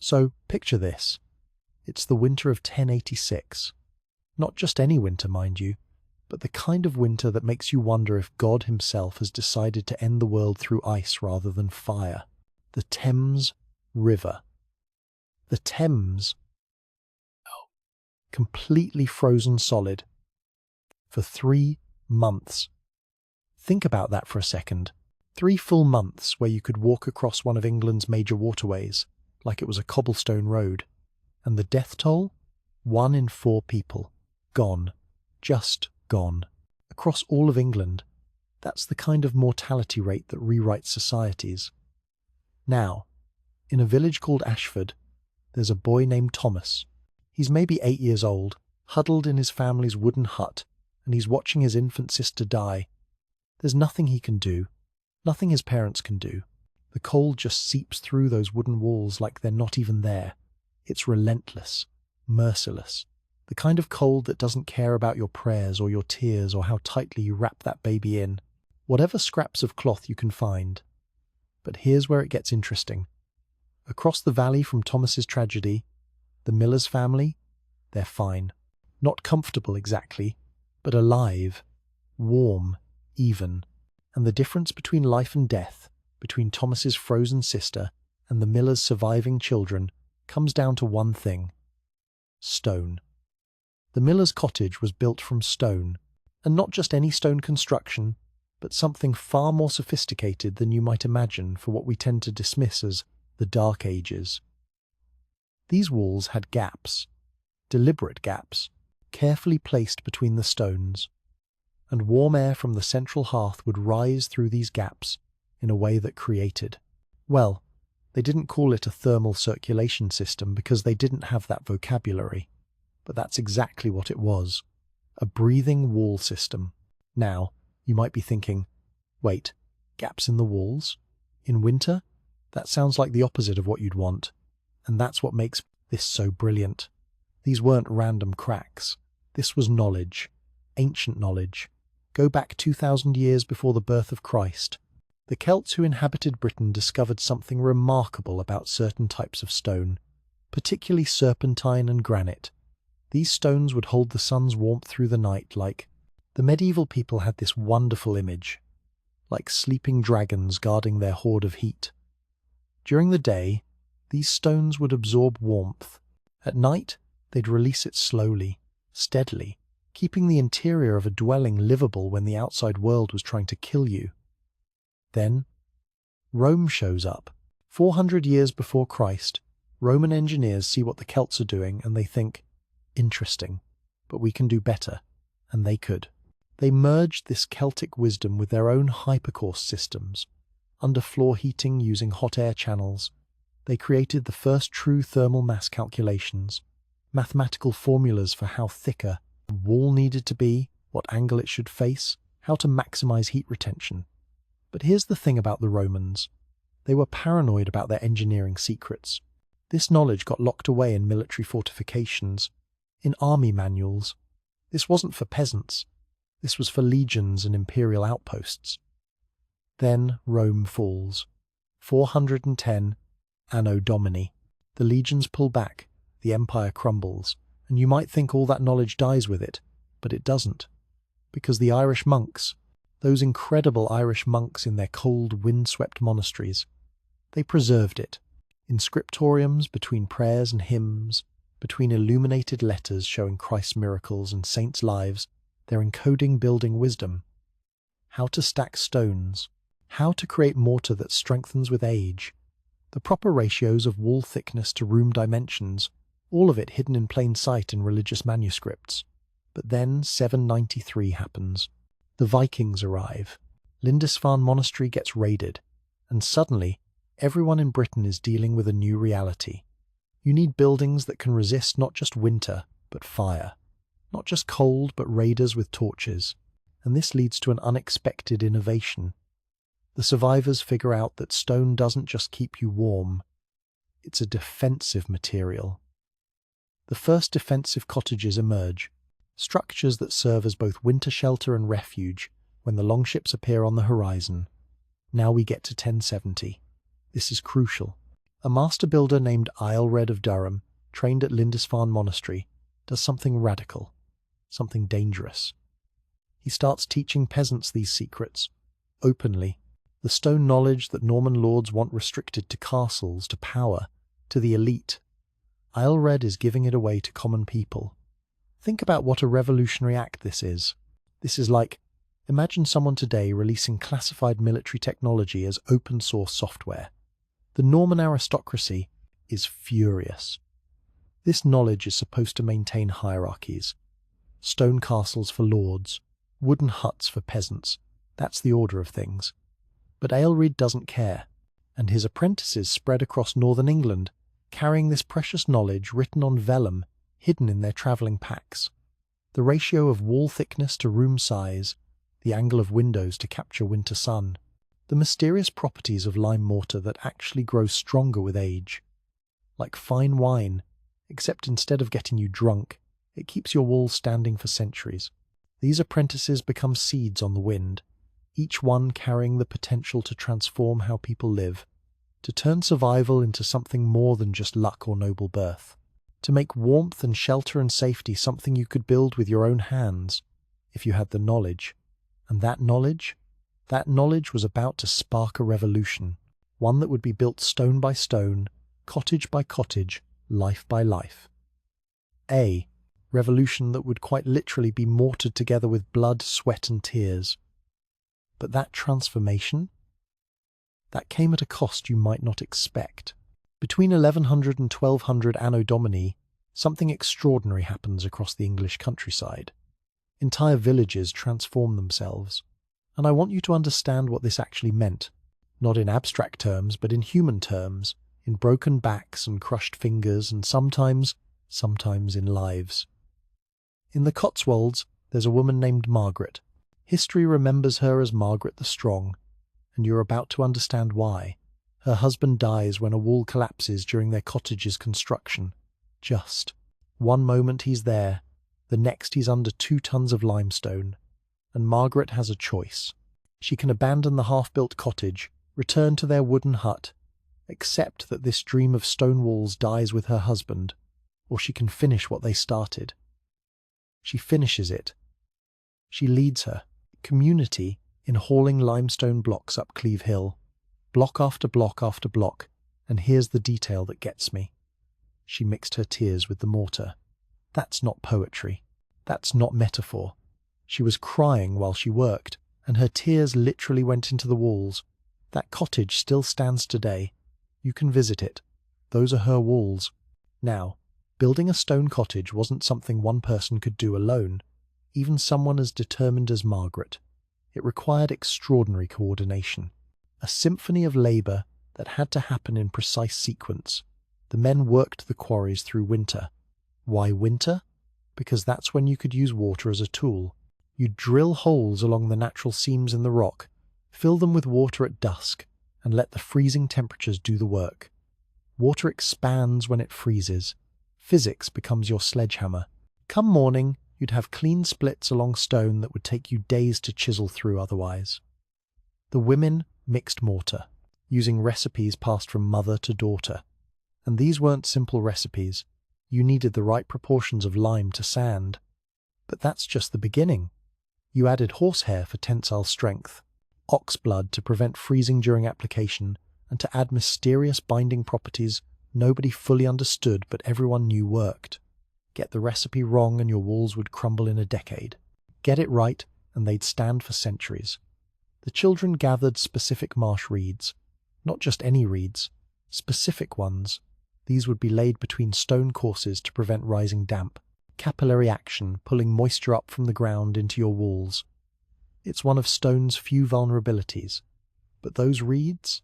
So, picture this. It's the winter of 1086. Not just any winter, mind you, but the kind of winter that makes you wonder if God himself has decided to end the world through ice rather than fire. The Thames River. The Thames, completely frozen solid for 3 months. Think about that for a second. 3 full months where you could walk across one of England's major waterways like it was a cobblestone road. And the death toll? 1 in 4 people. Gone. Just gone. Across all of England. That's the kind of mortality rate that rewrites societies. Now, in a village called Ashford, there's a boy named Thomas. He's maybe 8 years old, huddled in his family's wooden hut, and he's watching his infant sister die. There's nothing he can do, nothing his parents can do. The cold just seeps through those wooden walls like they're not even there. It's relentless, merciless, the kind of cold that doesn't care about your prayers or your tears or how tightly you wrap that baby in. Whatever scraps of cloth you can find. But here's where it gets interesting. Across the valley from Thomas's tragedy, the Miller's family, they're fine. Not comfortable exactly, but alive, warm, even. And the difference between life and death, between Thomas's frozen sister and the Miller's surviving children, comes down to one thing: stone. The Miller's cottage was built from stone, and not just any stone construction, but something far more sophisticated than you might imagine for what we tend to dismiss as the Dark Ages. These walls had gaps, deliberate gaps, carefully placed between the stones, and warm air from the central hearth would rise through these gaps in a way that created, well, they didn't call it a thermal circulation system because they didn't have that vocabulary, but that's exactly what it was, a breathing wall system. Now, you might be thinking, wait, gaps in the walls? In winter? That sounds like the opposite of what you'd want, and that's what makes this so brilliant. These weren't random cracks. This was knowledge, ancient knowledge. Go back 2,000 years before the birth of Christ. The Celts who inhabited Britain discovered something remarkable about certain types of stone, particularly serpentine and granite. These stones would hold the sun's warmth through the night like... The medieval people had this wonderful image, like sleeping dragons guarding their hoard of heat. During the day, these stones would absorb warmth. At night, they'd release it slowly, steadily, keeping the interior of a dwelling livable when the outside world was trying to kill you. Then, Rome shows up. 400 years before Christ, Roman engineers see what the Celts are doing and they think, interesting, but we can do better. And they could. They merged this Celtic wisdom with their own hypercourse systems. Underfloor heating using hot air channels. They created the first true thermal mass calculations, mathematical formulas for how thick a wall needed to be, what angle it should face, how to maximize heat retention. But here's the thing about the Romans. They were paranoid about their engineering secrets. This knowledge got locked away in military fortifications, in army manuals. This wasn't for peasants. This was for legions and imperial outposts. Then Rome falls. 410 Anno Domini. The legions pull back, the empire crumbles, and you might think all that knowledge dies with it, but it doesn't. Because the Irish monks, those incredible Irish monks in their cold, wind-swept monasteries, they preserved it. In scriptoriums, between prayers and hymns, between illuminated letters showing Christ's miracles and saints' lives, they're encoding building wisdom. How to stack stones, how to create mortar that strengthens with age, the proper ratios of wall thickness to room dimensions, all of it hidden in plain sight in religious manuscripts. But then 793 happens. The Vikings arrive. Lindisfarne Monastery gets raided, and suddenly everyone in Britain is dealing with a new reality. You need buildings that can resist not just winter, but fire. Not just cold, but raiders with torches. And this leads to an unexpected innovation. The survivors figure out that stone doesn't just keep you warm. It's a defensive material. The first defensive cottages emerge, structures that serve as both winter shelter and refuge when the longships appear on the horizon. Now we get to 1070. This is crucial. A master builder named Aelred of Durham, trained at Lindisfarne Monastery, does something radical, something dangerous. He starts teaching peasants these secrets, openly, the stone knowledge that Norman lords want restricted to castles, to power, to the elite. Aelred is giving it away to common people. Think about what a revolutionary act this is. This is like, imagine someone today releasing classified military technology as open-source software. The Norman aristocracy is furious. This knowledge is supposed to maintain hierarchies. Stone castles for lords, wooden huts for peasants. That's the order of things. But Aelred doesn't care, and his apprentices spread across northern England, carrying this precious knowledge written on vellum, hidden in their travelling packs. The ratio of wall thickness to room size, the angle of windows to capture winter sun, the mysterious properties of lime mortar that actually grow stronger with age. Like fine wine, except instead of getting you drunk, it keeps your walls standing for centuries. These apprentices become seeds on the wind, each one carrying the potential to transform how people live, to turn survival into something more than just luck or noble birth, to make warmth and shelter and safety something you could build with your own hands, if you had the knowledge. And that knowledge was about to spark a revolution, one that would be built stone by stone, cottage by cottage, life by life. A revolution that would quite literally be mortared together with blood, sweat and tears. But that transformation? That came at a cost you might not expect. Between 1100 and 1200 Anno Domini, something extraordinary happens across the English countryside. Entire villages transform themselves. And I want you to understand what this actually meant, not in abstract terms, but in human terms, in broken backs and crushed fingers, and sometimes in lives. In the Cotswolds, there's a woman named Margaret. History remembers her as Margaret the Strong, and you're about to understand why. Her husband dies when a wall collapses during their cottage's construction. Just. One moment he's there, the next he's under 2 tons of limestone. And Margaret has a choice. She can abandon the half-built cottage, return to their wooden hut, accept that this dream of stone walls dies with her husband, or she can finish what they started. She finishes it. She leads her community in hauling limestone blocks up Cleve Hill, block after block after block, and here's the detail that gets me. She mixed her tears with the mortar. That's not poetry. That's not metaphor. She was crying while she worked, and her tears literally went into the walls. That cottage still stands today. You can visit it. Those are her walls. Now, building a stone cottage wasn't something one person could do alone, even someone as determined as Margaret. It required extraordinary coordination, a symphony of labour that had to happen in precise sequence. The men worked the quarries through winter. Why winter? Because that's when you could use water as a tool. You'd drill holes along the natural seams in the rock, fill them with water at dusk, and let the freezing temperatures do the work. Water expands when it freezes. Physics becomes your sledgehammer. Come morning, you'd have clean splits along stone that would take you days to chisel through otherwise. The women mixed mortar, using recipes passed from mother to daughter. And these weren't simple recipes. You needed the right proportions of lime to sand. But that's just the beginning. You added horsehair for tensile strength, ox blood to prevent freezing during application, and to add mysterious binding properties nobody fully understood but everyone knew worked. Get the recipe wrong and your walls would crumble in a decade. Get it right and they'd stand for centuries. The children gathered specific marsh reeds, not just any reeds, specific ones. These would be laid between stone courses to prevent rising damp. Capillary action, pulling moisture up from the ground into your walls. It's one of stone's few vulnerabilities. But those reeds?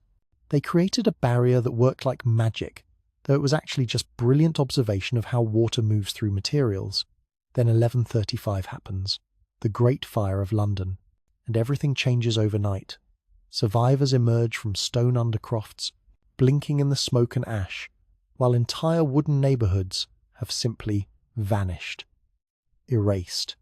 They created a barrier that worked like magic, though it was actually just brilliant observation of how water moves through materials. Then 1135 happens, the Great Fire of London, and everything changes overnight. Survivors emerge from stone undercrofts, blinking in the smoke and ash, while entire wooden neighbourhoods have simply vanished, erased,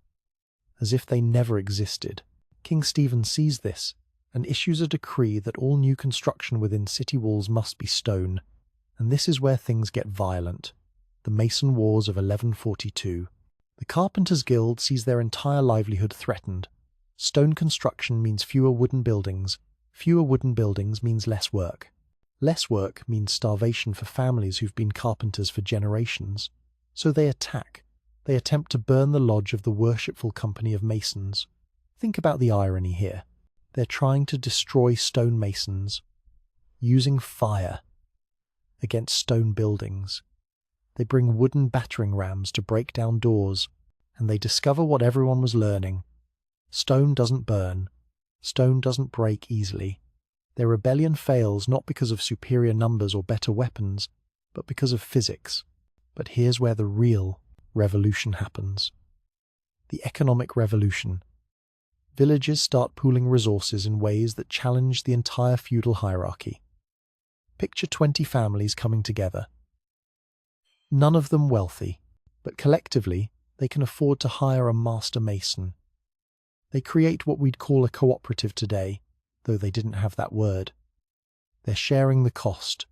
as if they never existed. King Stephen sees this and issues a decree that all new construction within city walls must be stone, And this is where things get violent. The Mason Wars of 1142. The Carpenters' Guild sees their entire livelihood threatened. Stone construction means fewer wooden buildings. Fewer wooden buildings means less work. Less work means starvation for families who've been carpenters for generations. So they attack. They attempt to burn the lodge of the worshipful company of masons. Think about the irony here. They're trying to destroy stonemasons using fire against stone buildings. They bring wooden battering rams to break down doors, and they discover what everyone was learning. Stone doesn't burn. Stone doesn't break easily. Their rebellion fails not because of superior numbers or better weapons, but because of physics. But here's where the real revolution happens. The economic revolution. Villages start pooling resources in ways that challenge the entire feudal hierarchy. Picture 20 families coming together. None of them wealthy, but collectively they can afford to hire a master mason. They create what we'd call a cooperative today, though they didn't have that word. They're sharing the cost,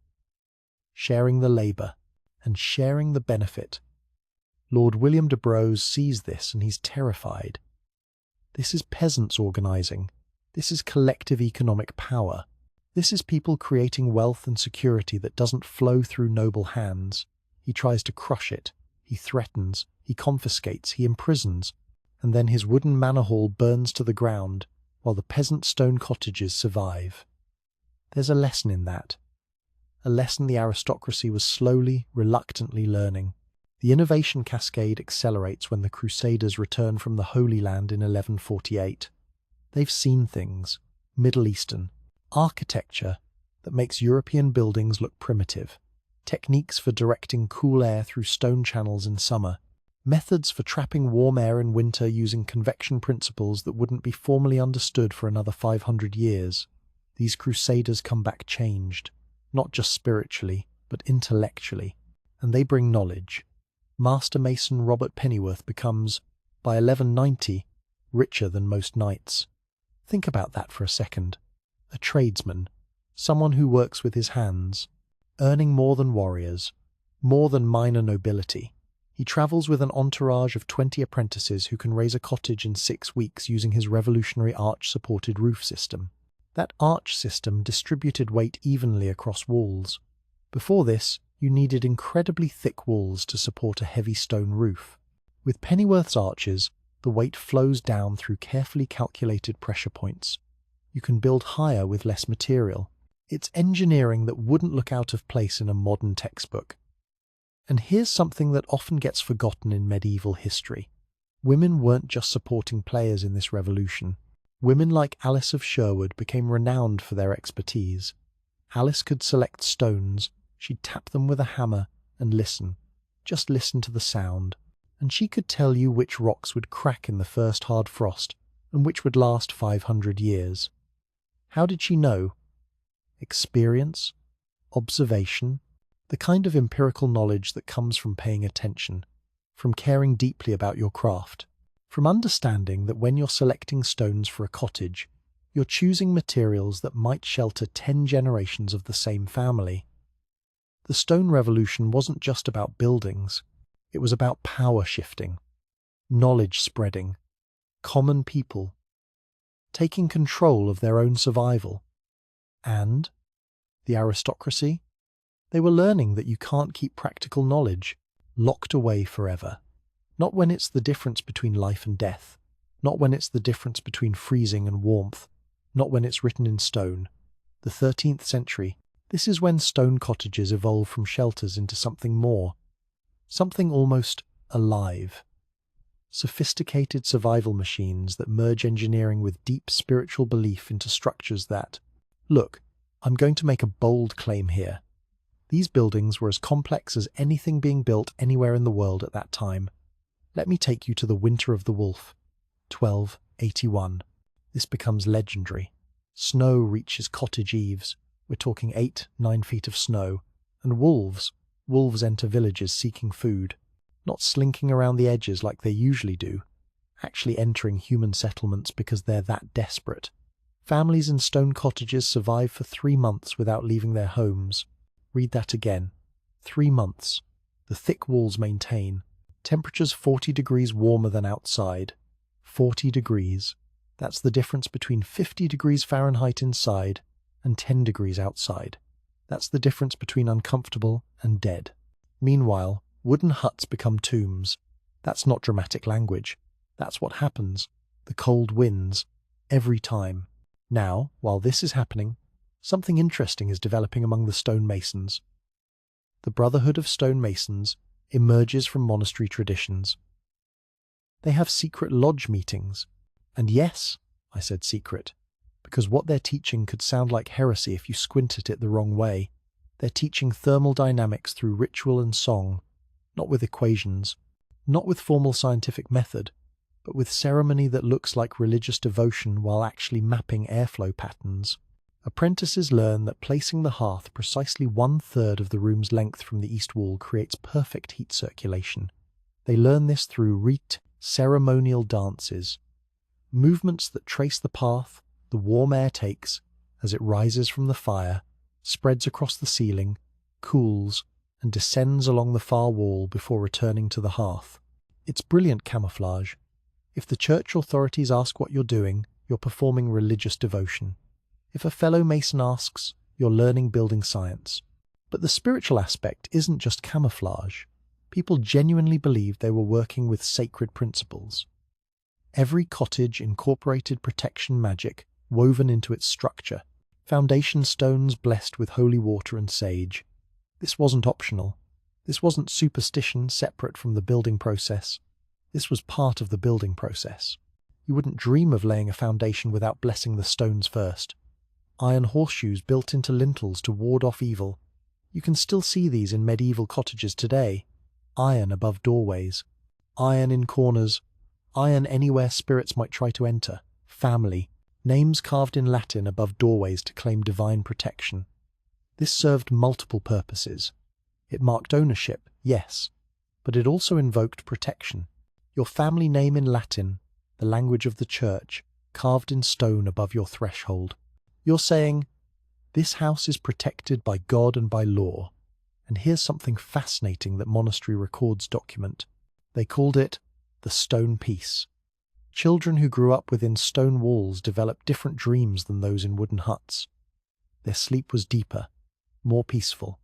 sharing the labour, and sharing the benefit. Lord William de Braose sees this and he's terrified. This is peasants organising. This is collective economic power. This is people creating wealth and security that doesn't flow through noble hands. He tries to crush it. He threatens. He confiscates. He imprisons. And then his wooden manor hall burns to the ground, while the peasant stone cottages survive. There's a lesson in that. A lesson the aristocracy was slowly, reluctantly learning. The innovation cascade accelerates when the Crusaders return from the Holy Land in 1148. They've seen things, Middle Eastern, architecture that makes European buildings look primitive, techniques for directing cool air through stone channels in summer, methods for trapping warm air in winter using convection principles that wouldn't be formally understood for another 500 years. These Crusaders come back changed, not just spiritually, but intellectually, and they bring knowledge. Master Mason Robert Pennyworth becomes, by 1190, richer than most knights. Think about that for a second. A tradesman, someone who works with his hands, earning more than warriors, more than minor nobility. He travels with an entourage of 20 apprentices who can raise a cottage in 6 weeks using his revolutionary arch-supported roof system. That arch system distributed weight evenly across walls. Before this, you needed incredibly thick walls to support a heavy stone roof. With Pennyworth's arches, the weight flows down through carefully calculated pressure points. You can build higher with less material. It's engineering that wouldn't look out of place in a modern textbook. And here's something that often gets forgotten in medieval history. Women weren't just supporting players in this revolution. Women like Alice of Sherwood became renowned for their expertise. Alice could select stones. She'd tap them with a hammer and listen. Just listen to the sound. And she could tell you which rocks would crack in the first hard frost and which would last 500 years. How did she know? Experience, observation, the kind of empirical knowledge that comes from paying attention, from caring deeply about your craft, from understanding that when you're selecting stones for a cottage, you're choosing materials that might shelter 10 generations of the same family. The stone revolution wasn't just about buildings, it was about power shifting, knowledge spreading, common people, taking control of their own survival. And the aristocracy? They were learning that you can't keep practical knowledge locked away forever. Not when it's the difference between life and death. Not when it's the difference between freezing and warmth. Not when it's written in stone. The 13th century, this is when stone cottages evolve from shelters into something more. Something almost alive. Sophisticated survival machines that merge engineering with deep spiritual belief into structures that, look, I'm going to make a bold claim here. These buildings were as complex as anything being built anywhere in the world at that time. Let me take you to the Winter of the Wolf, 1281. This becomes legendary. Snow reaches cottage eaves. We're talking 8-9 feet of snow. And wolves enter villages seeking food, not slinking around the edges like they usually do, actually entering human settlements because they're that desperate. Families in stone cottages survive for 3 months without leaving their homes. Read that again. 3 months. The thick walls maintain. Temperatures 40 degrees warmer than outside. 40 degrees. That's the difference between 50 degrees Fahrenheit inside and 10 degrees outside. That's the difference between uncomfortable and dead. Meanwhile, wooden huts become tombs. That's not dramatic language. That's what happens. The cold wins. Every time. Now, while this is happening, something interesting is developing among the stonemasons. The Brotherhood of Stonemasons emerges from monastery traditions. They have secret lodge meetings. And yes, I said secret, because what they're teaching could sound like heresy if you squint at it the wrong way. They're teaching thermal dynamics through ritual and song, not with equations, not with formal scientific method, but with ceremony that looks like religious devotion while actually mapping airflow patterns. Apprentices learn that placing the hearth precisely 1/3 of the room's length from the east wall creates perfect heat circulation. They learn this through rite, ceremonial dances, movements that trace the path the warm air takes as it rises from the fire, spreads across the ceiling, cools, and descends along the far wall before returning to the hearth. It's brilliant camouflage. If the church authorities ask what you're doing, you're performing religious devotion. If a fellow mason asks, you're learning building science. But the spiritual aspect isn't just camouflage. People genuinely believed they were working with sacred principles. Every cottage incorporated protection magic woven into its structure, foundation stones blessed with holy water and sage. This wasn't optional. This wasn't superstition separate from the building process. This was part of the building process. You wouldn't dream of laying a foundation without blessing the stones first. Iron horseshoes built into lintels to ward off evil. You can still see these in medieval cottages today. Iron above doorways. Iron in corners. Iron anywhere spirits might try to enter. Family. Names carved in Latin above doorways to claim divine protection. This served multiple purposes. It marked ownership, yes, but it also invoked protection. Your family name in Latin, the language of the church, carved in stone above your threshold. You're saying, this house is protected by God and by law. And here's something fascinating that monastery records document. They called it the stone peace. Children who grew up within stone walls developed different dreams than those in wooden huts. Their sleep was deeper, more peaceful.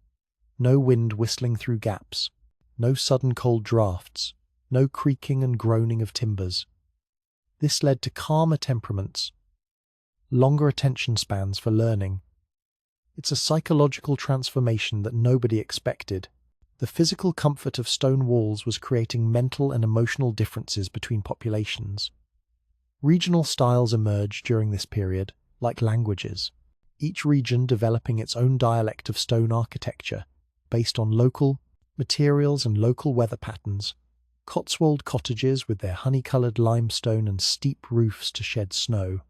No wind whistling through gaps, no sudden cold drafts, no creaking and groaning of timbers. This led to calmer temperaments, longer attention spans for learning. It's a psychological transformation that nobody expected. The physical comfort of stone walls was creating mental and emotional differences between populations. Regional styles emerged during this period, like languages, each region developing its own dialect of stone architecture, based on local materials and local weather patterns. Cotswold cottages with their honey-coloured limestone and steep roofs to shed snow.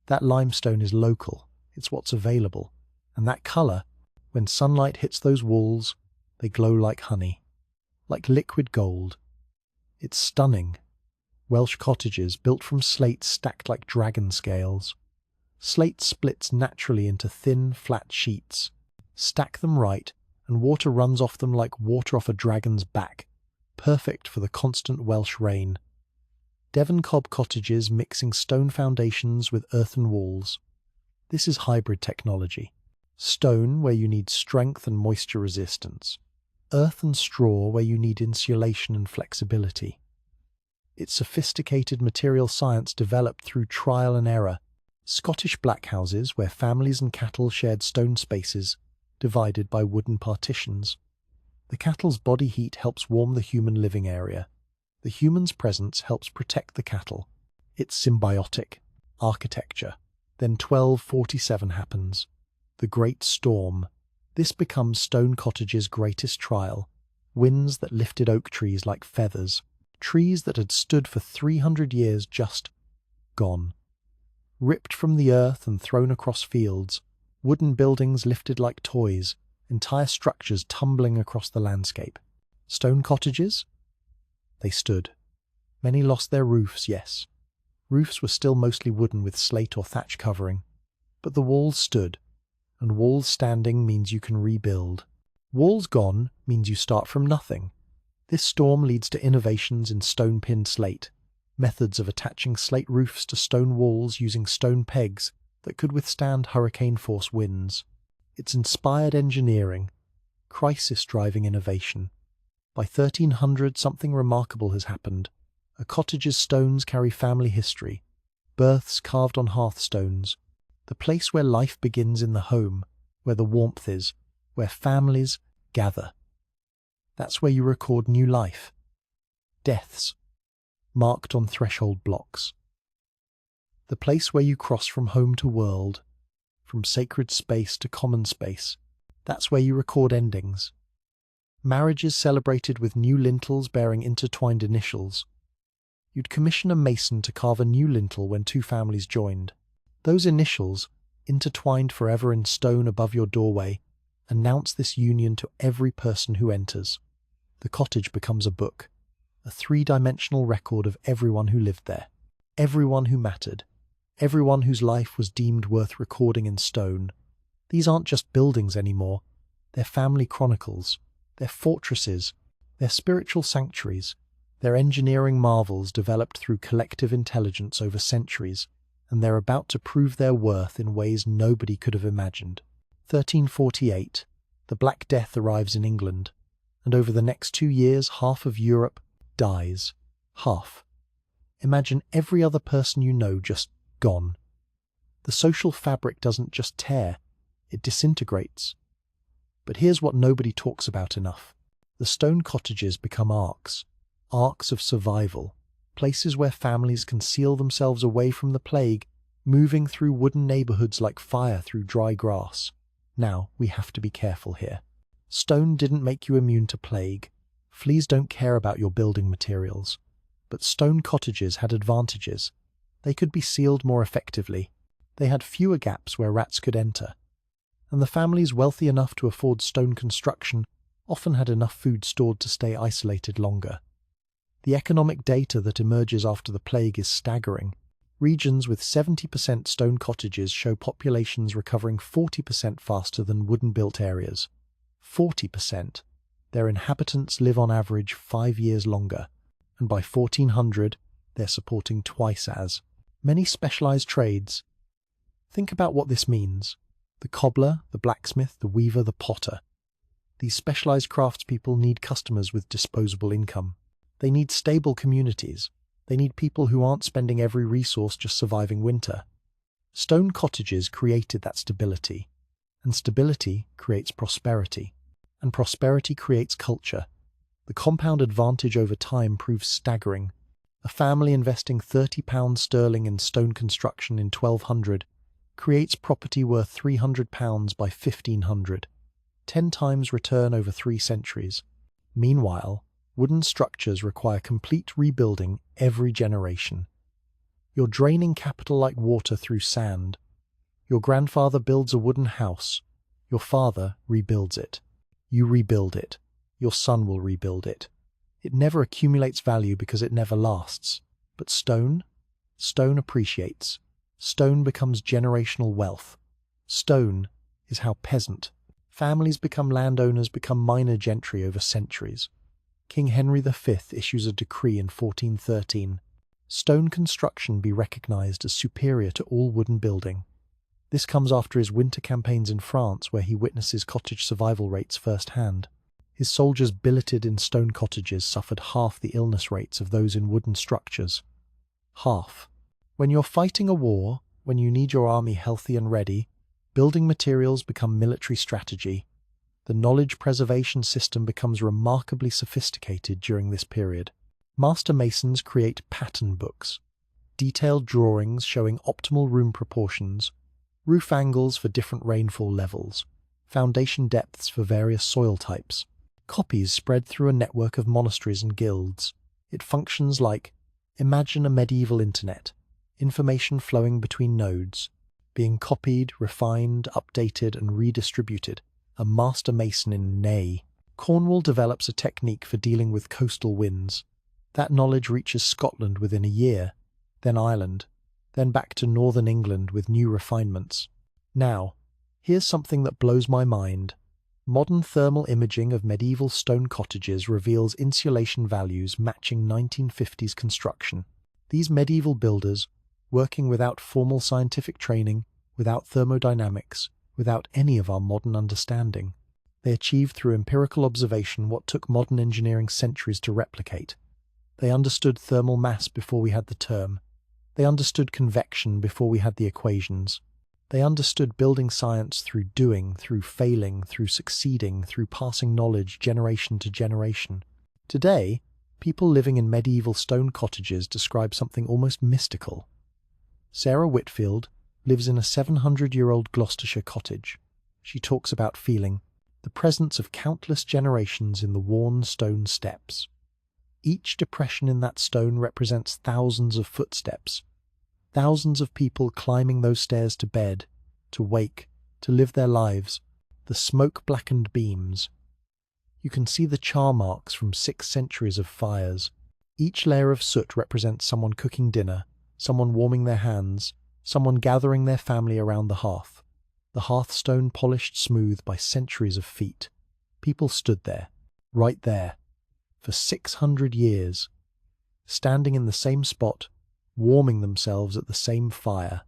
That limestone is local, it's what's available, and that colour, when sunlight hits those walls, they glow like honey, like liquid gold. It's stunning. Welsh cottages built from slate stacked like dragon scales. Slate splits naturally into thin, flat sheets. Stack them right, and water runs off them like water off a dragon's back, perfect for the constant Welsh rain. Devon cob cottages mixing stone foundations with earthen walls. This is hybrid technology. Stone where you need strength and moisture resistance. Earth and straw where you need insulation and flexibility. It's sophisticated material science developed through trial and error. Scottish black houses where families and cattle shared stone spaces, divided by wooden partitions. The cattle's body heat helps warm the human living area. The human's presence helps protect the cattle. It's symbiotic. Architecture. Then 1247 happens. The Great Storm. This becomes stone cottages' greatest trial. Winds that lifted oak trees like feathers. Trees that had stood for 300 years just gone. Ripped from the earth and thrown across fields. Wooden buildings lifted like toys. Entire structures tumbling across the landscape. Stone cottages? They stood. Many lost their roofs, yes. Roofs were still mostly wooden with slate or thatch covering. But the walls stood, and walls standing means you can rebuild. Walls gone means you start from nothing. This storm leads to innovations in stone-pinned slate, methods of attaching slate roofs to stone walls using stone pegs that could withstand hurricane-force winds. It's inspired engineering, crisis-driving innovation. By 1300, something remarkable has happened. A cottage's stones carry family history, births carved on hearthstones, the place where life begins in the home, where the warmth is, where families gather. That's where you record new life. Deaths, marked on threshold blocks. The place where you cross from home to world, from sacred space to common space. That's where you record endings. Marriages celebrated with new lintels bearing intertwined initials. You'd commission a mason to carve a new lintel when two families joined. Those initials, intertwined forever in stone above your doorway, announce this union to every person who enters. The cottage becomes a book, a three-dimensional record of everyone who lived there, everyone who mattered, everyone whose life was deemed worth recording in stone. These aren't just buildings anymore. They're family chronicles. They're fortresses. They're spiritual sanctuaries. They're engineering marvels developed through collective intelligence over centuries, and they're about to prove their worth in ways nobody could have imagined. 1348, the Black Death arrives in England, and over the next 2 years, half of Europe dies. Half. Imagine every other person you know just gone. The social fabric doesn't just tear, it disintegrates. But here's what nobody talks about enough. The stone cottages become arks of survival, places where families can seal themselves away from the plague, moving through wooden neighborhoods like fire through dry grass. Now, we have to be careful here. Stone didn't make you immune to plague. Fleas don't care about your building materials. But stone cottages had advantages. They could be sealed more effectively. They had fewer gaps where rats could enter. And the families wealthy enough to afford stone construction often had enough food stored to stay isolated longer. The economic data that emerges after the plague is staggering. Regions with 70% stone cottages show populations recovering 40% faster than wooden-built areas. 40%. Their inhabitants live on average 5 years longer, and by 1400, they're supporting twice as many specialized trades. Think about what this means. The cobbler, the blacksmith, the weaver, the potter. These specialized craftspeople need customers with disposable income. They need stable communities. They need people who aren't spending every resource just surviving winter. Stone cottages created that stability, and stability creates prosperity, and prosperity creates culture. The compound advantage over time proves staggering. A family investing £30 sterling in stone construction in 1200 creates property worth £300 by 1500, 10 times return over 3 centuries. Meanwhile, wooden structures require complete rebuilding every generation. You're draining capital like water through sand. Your grandfather builds a wooden house. Your father rebuilds it. You rebuild it. Your son will rebuild it. It never accumulates value because it never lasts. But stone appreciates. Stone becomes generational wealth. Stone is how peasant. Families become landowners, become minor gentry over centuries. King Henry V issues a decree in 1413. Stone construction be recognized as superior to all wooden building. This comes after his winter campaigns in France, where he witnesses cottage survival rates firsthand. His soldiers billeted in stone cottages suffered half the illness rates of those in wooden structures. Half. When you're fighting a war, when you need your army healthy and ready, building materials become military strategy. The knowledge preservation system becomes remarkably sophisticated during this period. Master masons create pattern books, detailed drawings showing optimal room proportions, roof angles for different rainfall levels, foundation depths for various soil types. Copies spread through a network of monasteries and guilds. It functions like, imagine a medieval internet, information flowing between nodes, being copied, refined, updated, and redistributed. A master mason in Ney. Cornwall develops a technique for dealing with coastal winds. That knowledge reaches Scotland within a year, then Ireland, then back to northern England with new refinements. Now, here's something that blows my mind. Modern thermal imaging of medieval stone cottages reveals insulation values matching 1950s construction. These medieval builders, working without formal scientific training, without thermodynamics, without any of our modern understanding, they achieved through empirical observation what took modern engineering centuries to replicate. They understood thermal mass before we had the term. They understood convection before we had the equations. They understood building science through doing, through failing, through succeeding, through passing knowledge generation to generation. Today, people living in medieval stone cottages describe something almost mystical. Sarah Whitfield lives in a 700-year-old Gloucestershire cottage. She talks about feeling the presence of countless generations in the worn stone steps. Each depression in that stone represents thousands of footsteps, thousands of people climbing those stairs to bed, to wake, to live their lives, the smoke-blackened beams. You can see the char marks from 6 centuries of fires. Each layer of soot represents someone cooking dinner, someone warming their hands, someone gathering their family around the hearthstone polished smooth by centuries of feet. People stood there, right there, for 600 years, standing in the same spot, warming themselves at the same fire,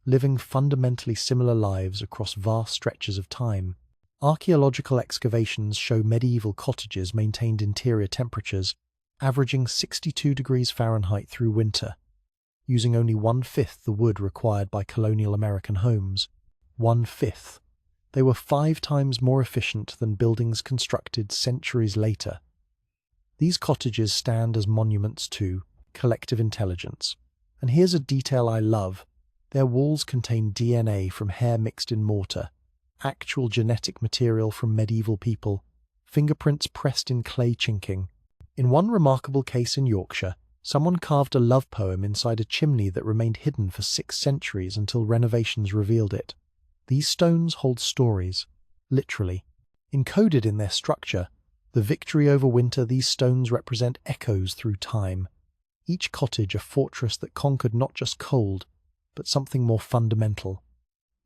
living fundamentally similar lives across vast stretches of time. Archaeological excavations show medieval cottages maintained interior temperatures averaging 62 degrees Fahrenheit through winter, using only 1/5 the wood required by colonial American homes. 1/5. They were 5 times more efficient than buildings constructed centuries later. These cottages stand as monuments to collective intelligence. And here's a detail I love. Their walls contain DNA from hair mixed in mortar, actual genetic material from medieval people, fingerprints pressed in clay chinking. In one remarkable case in Yorkshire, someone carved a love poem inside a chimney that remained hidden for 6 centuries until renovations revealed it. These stones hold stories, literally. Encoded in their structure, the victory over winter, these stones represent echoes through time. Each cottage a fortress that conquered not just cold, but something more fundamental.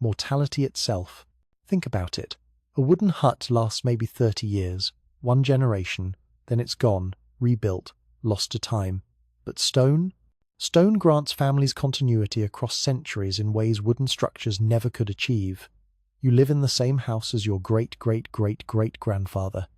Mortality itself. Think about it. A wooden hut lasts maybe 30 years, 1 generation, then it's gone, rebuilt, lost to time. But stone? Stone grants families continuity across centuries in ways wooden structures never could achieve. You live in the same house as your great-great-great-great-grandfather.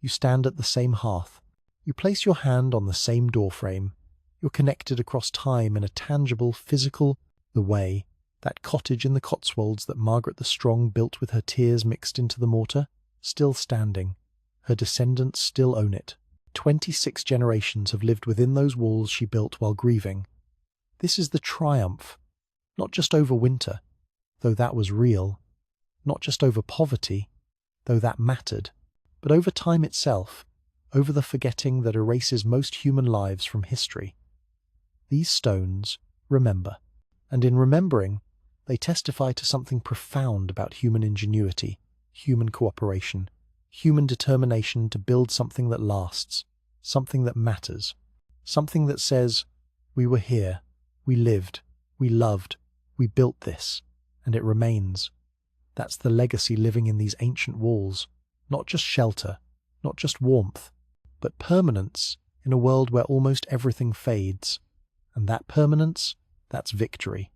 You stand at the same hearth. You place your hand on the same doorframe. You're connected across time in a tangible, physical way. That cottage in the Cotswolds that Margaret the Strong built with her tears mixed into the mortar, still standing. Her descendants still own it. 26 generations have lived within those walls she built while grieving. This is the triumph, not just over winter, though that was real, not just over poverty, though that mattered, but over time itself, over the forgetting that erases most human lives from history. These stones remember, and in remembering, they testify to something profound about human ingenuity, human cooperation, human determination to build something that lasts, something that matters, something that says, we were here, we lived, we loved, we built this, and it remains. That's the legacy living in these ancient walls, not just shelter, not just warmth, but permanence in a world where almost everything fades. And that permanence, that's victory.